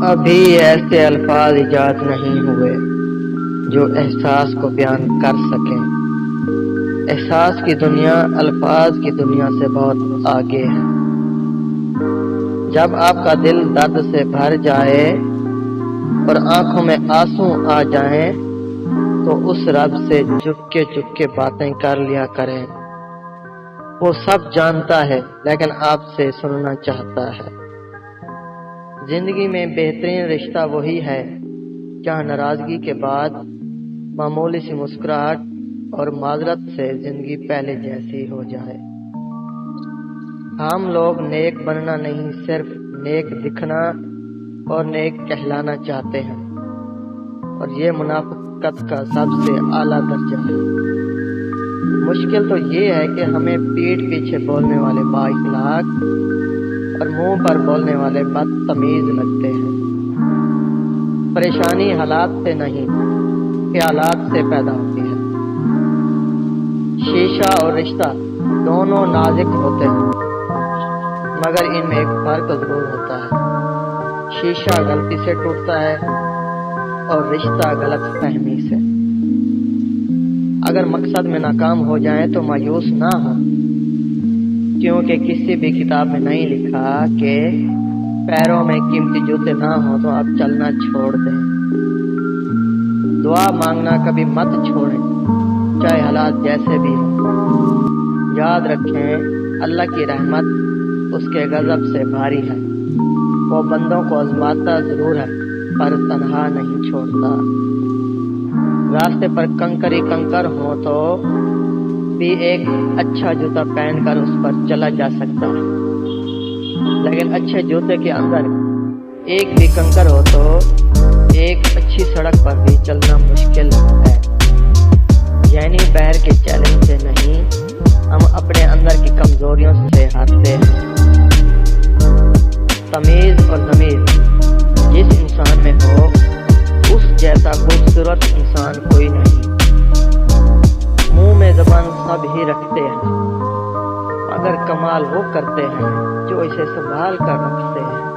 ابھی ایسے الفاظ ایجاد نہیں ہوئے جو احساس کو بیان کر سکیں۔ احساس کی دنیا الفاظ کی دنیا سے بہت آگے ہے۔ جب آپ کا دل درد سے بھر جائے اور آنکھوں میں آنسو آ جائیں تو اس رب سے چپکے باتیں کر لیا کریں۔ وہ سب جانتا ہے لیکن آپ سے سننا چاہتا ہے۔ زندگی میں بہترین رشتہ وہی ہے جہاں ناراضگی کے بعد معمولی سی مسکراہٹ اور معذرت سے زندگی پہلے جیسی ہو جائے۔ ہم لوگ نیک بننا نہیں، صرف نیک دکھنا اور نیک کہلانا چاہتے ہیں، اور یہ منافقت کا سب سے اعلیٰ درجہ ہے۔ مشکل تو یہ ہے کہ ہمیں پیٹھ پیچھے بولنے والے با اخلاق اور منہ پر بولنے والے بدتمیز لگتے ہیں۔ پریشانی حالات سے نہیں، خیالات سے پیدا ہوتی ہے۔ شیشہ اور رشتہ دونوں نازک ہوتے ہیں، مگر ان میں ایک فرق ضرور ہوتا ہے۔ شیشہ غلطی سے ٹوٹتا ہے اور رشتہ غلط فہمی سے۔ اگر مقصد میں ناکام ہو جائیں تو مایوس نہ ہو، کیونکہ کسی بھی کتاب میں نہیں لکھا کہ پیروں میں قیمتی جوتے نہ ہوں تو آپ چلنا چھوڑ دیں۔ دعا مانگنا کبھی مت چھوڑیں، چاہے حالات جیسے بھی ہوں۔ یاد رکھیں، اللہ کی رحمت اس کے غضب سے بھاری ہے۔ وہ بندوں کو آزماتا ضرور ہے پر تنہا نہیں چھوڑتا۔ راستے پر کنکر ہی کنکر ہو تو بھی ایک اچھا جوتا پہن کر اس پر چلا جا سکتا ہے، لیکن اچھے جوتے کے اندر ایک بھی کنکر ہو تو ایک اچھی سڑک پر بھی چلنا مشکل ہے۔ یعنی بہر کے چیلنج سے نہیں، ہم اپنے اندر کی کمزوریوں سے ہارتے ہیں۔ تمیز اور ضمیر جس انسان میں ہو اس جیسا خوبصورت انسان کوئی نہیں۔ منہ میں زبان سب ہی رکھتے ہیں، مگر کمال وہ کرتے ہیں جو اسے سنبھال کر رکھتے ہیں۔